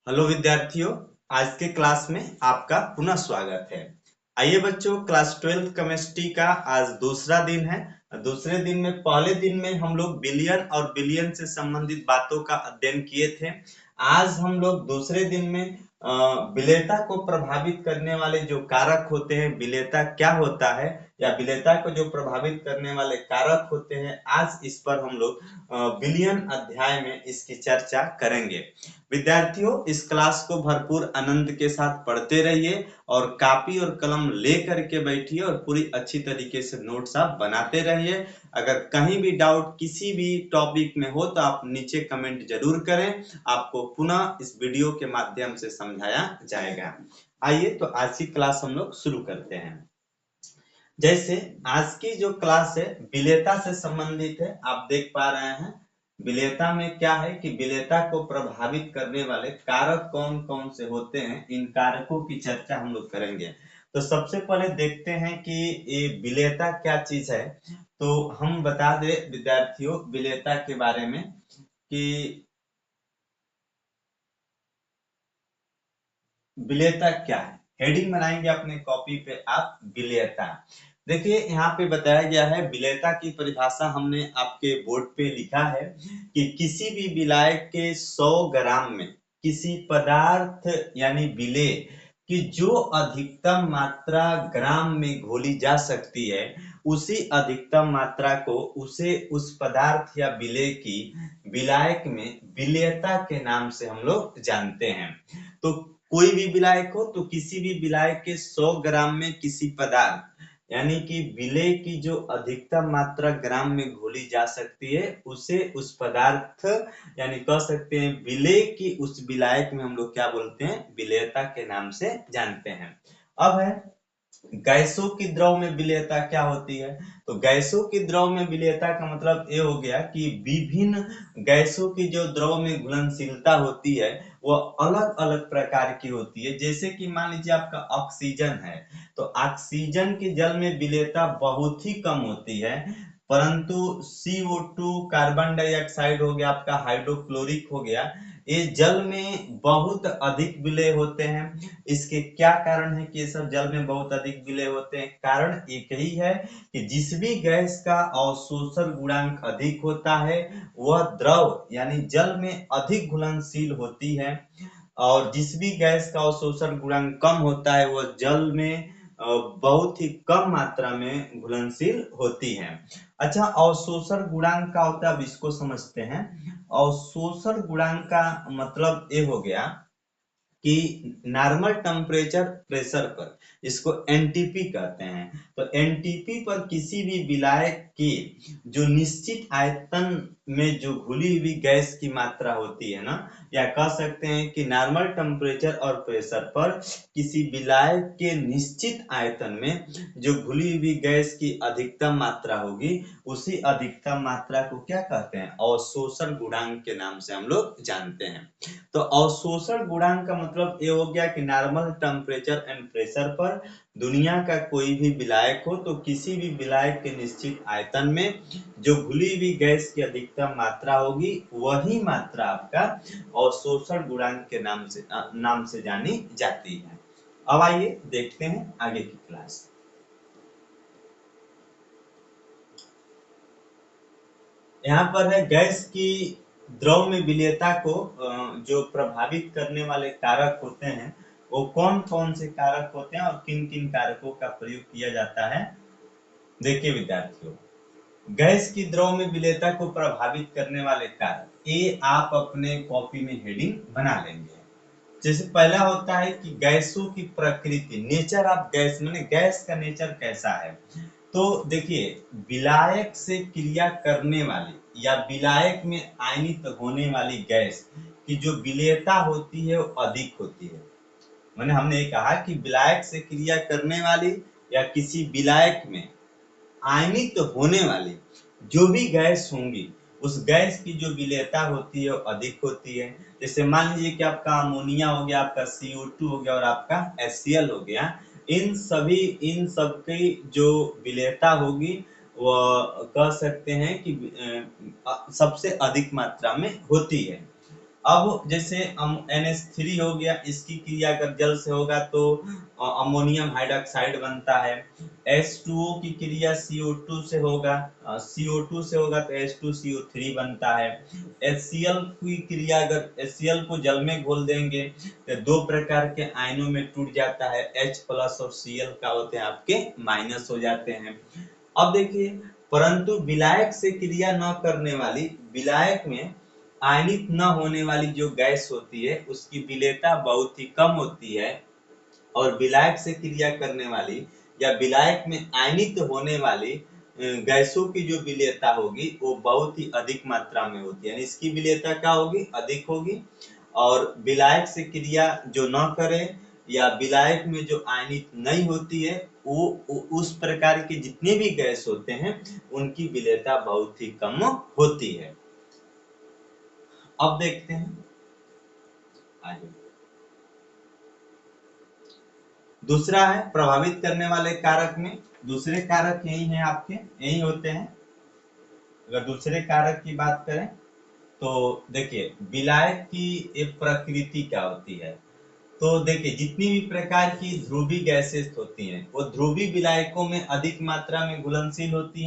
Hello विद्यार्थियों, आज के क्लास में आपका पुनः स्वागत है। आइए बच्चों, क्लास 12th केमिस्ट्री का आज दूसरा दिन है। दूसरे दिन में पहले दिन में हम लोग बिलियन और बिलियन से संबंधित बातों का अध्ययन किए थे। आज हम लोग दूसरे दिन में विलेयता को प्रभावित करने वाले जो कारक होते हैं, विलेयता क्या होता है या विलेयता को जो प्रभावित करने वाले कारक होते हैं, आज इस पर हम लोग बिलियन अध्याय में इसकी चर्चा करेंगे। विद्यार्थियों, इस क्लास को भरपूर आनंद के साथ पढ़ते रहिए और कॉपी और कलम ले करके बैठिए और पूरी अच्छी तरीके से नोट्स आप बनाते रहिए। अगर कहीं भी डाउट किसी भी टॉपिक में हो तो आप नीचे कमेंट जरूर करें, आपको पुनः इस वीडियो के माध्यम से समझाया जाएगा। आइए तो आज की क्लास हम लोग शुरू करते हैं। जैसे आज की जो क्लास है विलेयता से संबंधित है, आप देख पा रहे हैं विलेयता में क्या है कि विलेयता को प्रभावित करने वाले कारक कौन कौन से होते हैं, इन कारकों की चर्चा हम लोग करेंगे। तो सबसे पहले देखते हैं कि ये विलेयता क्या चीज है। तो हम बता दें विद्यार्थियों विलेयता के बारे में कि विलेयता क्या है। हेडिंग बनाएंगे अपने कॉपी पे आप, विलेयता। देखिए यहाँ पे बताया गया है विलेयता की परिभाषा हमने आपके बोर्ड पे लिखा है कि किसी भी विलायक के 100 ग्राम में किसी पदार्थ यानी विलेय की जो अधिकतम मात्रा ग्राम में घोली जा सकती है, उसी अधिकतम मात्रा को उस पदार्थ या विलेय की विलायक में विलेयता के नाम से हम लोग जानते हैं। तो कोई भी विलायक हो तो किसी भी विलायक के 100 ग्राम में किसी पदार्थ यानी कि विलेय की जो अधिकतम मात्रा ग्राम में घोली जा सकती है, उसे उस पदार्थ यानी कह सकते हैं विलेय की उस विलायक में हम लोग क्या बोलते हैं, विलेयता के नाम से जानते हैं। अब है गैसों की द्रव में विलेयता क्या होती है। तो गैसों की द्रव में विलेयता का मतलब ये हो गया कि विभिन्न गैसों की जो द्रव में घुलनशीलता होती है वह अलग अलग प्रकार की होती है। जैसे कि मान लीजिए आपका ऑक्सीजन है, तो ऑक्सीजन की जल में विलेयता बहुत ही कम होती है, परंतु CO2 कार्बन डाइऑक्साइड हो गया, आपका हाइड्रोक्लोरिक हो गया, ये जल में बहुत अधिक विलेय होते हैं। इसके क्या कारण है कि ये सब जल में बहुत अधिक विलेय होते हैं? कारण एक ही है कि जिस भी गैस का अवशोषण गुणांक अधिक होता है वह द्रव यानी जल में अधिक घुलनशील होती है, और जिस भी गैस का अवशोषण गुणांक कम होता है वह जल में बहुत ही कम मात्रा में घुलनशील होती है। अच्छा, अवशोषण गुणांक का होता है, अब इसको समझते हैं। अवशोषण गुणांक का मतलब ये हो गया कि नॉर्मल टेम्परेचर प्रेशर पर, इसको एनटीपी कहते हैं। तो एनटीपी पर किसी भी विलायक की जो निश्चित आयतन में जो घुली हुई गैस की मात्रा होती है ना, या कह सकते हैं कि नॉर्मल टेम्परेचर और प्रेशर पर किसी विलायक के निश्चित आयतन में जो घुली हुई गैस की अधिकतम मात्रा होगी, उसी अधिकतम मात्रा को क्या कहते हैं, अवशोषण गुणांक के नाम से हम लोग जानते हैं। तो अवशोषण गुणांक का मतलब ये हो गया कि नॉर्मल टेम्परेचर एंड प्रेशर पर दुनिया का कोई भी विलायक हो तो किसी भी विलायक के निश्चित आयतन में जो घुली हुई गैस की अधिकतम मात्रा होगी, वही मात्रा आपका अवशोषण गुणांक के नाम से जानी जाती है। अब आइए देखते हैं आगे की क्लास। यहाँ पर है गैस की द्रव में विलेयता को जो प्रभावित करने वाले कारक होते हैं वो कौन कौन से कारक होते हैं और किन किन कारकों का प्रयोग किया जाता है। देखिए विद्यार्थियों, गैस की द्रव में विलेयता को प्रभावित करने वाले कारक ये आप अपने कॉपी में हेडिंग बना लेंगे। जैसे पहला होता है कि गैसों की प्रकृति, नेचर ऑफ गैस, माने गैस का नेचर कैसा है। तो देखिए, विलायक से क्रिया करने वाली या विलायक में आयनित होने वाली गैस की जो विलेयता होती है वो अधिक होती है। मैंने हमने ये कहा कि विलायक से क्रिया करने वाली या किसी विलायक में आयनित होने वाली जो भी गैस होंगी, उस गैस की जो विलेयता होती है वो अधिक होती है। जैसे मान लीजिए कि आपका अमोनिया हो गया, आपका CO2 हो गया और आपका HCl हो गया, इन सब की जो विलेयता होगी वह कह सकते हैं कि सबसे अधिक मात्रा में होती है। अब जैसे NH3 हो गया, इसकी क्रिया अगर जल से होगा तो अमोनियम हाइड्रोक्साइड बनता है। H2O की क्रिया CO2 से होगा, CO2 से होगा तो H2CO3 बनता है। HCl की क्रिया, अगर HCl को जल में घोल देंगे तो दो प्रकार के आयनों में टूट जाता है, H प्लस और Cl का होते हैं आपके माइनस हो जाते हैं। अब देखिए, परंतु विलायक से क्रिया न करने वाली, विलायक में आयनित न होने वाली जो गैस होती है उसकी विलेयता बहुत ही कम होती है, और विलायक से क्रिया करने वाली या विलायक में आयनित होने वाली गैसों की जो विलेयता होगी वो बहुत ही अधिक मात्रा में होती है, यानी इसकी विलेयता क्या होगी, अधिक होगी। और विलायक से क्रिया जो न करे या विलायक में जो आयनित नहीं होती है वो उस प्रकार के जितने भी गैस होते हैं उनकी विलेयता बहुत ही कम होती है। अब देखते हैं आगे, दूसरा है प्रभावित करने वाले कारक में, दूसरे कारक यही हैं आपके, यही होते हैं। अगर दूसरे कारक की बात करें तो देखिए विलायक की एक प्रकृति क्या होती है, तो देखिए जितनी भी प्रकार की ध्रुवीय गैसेस होती हैं वो ध्रुवीय विलायकों में अधिक मात्रा में घुलनशील होती हैं।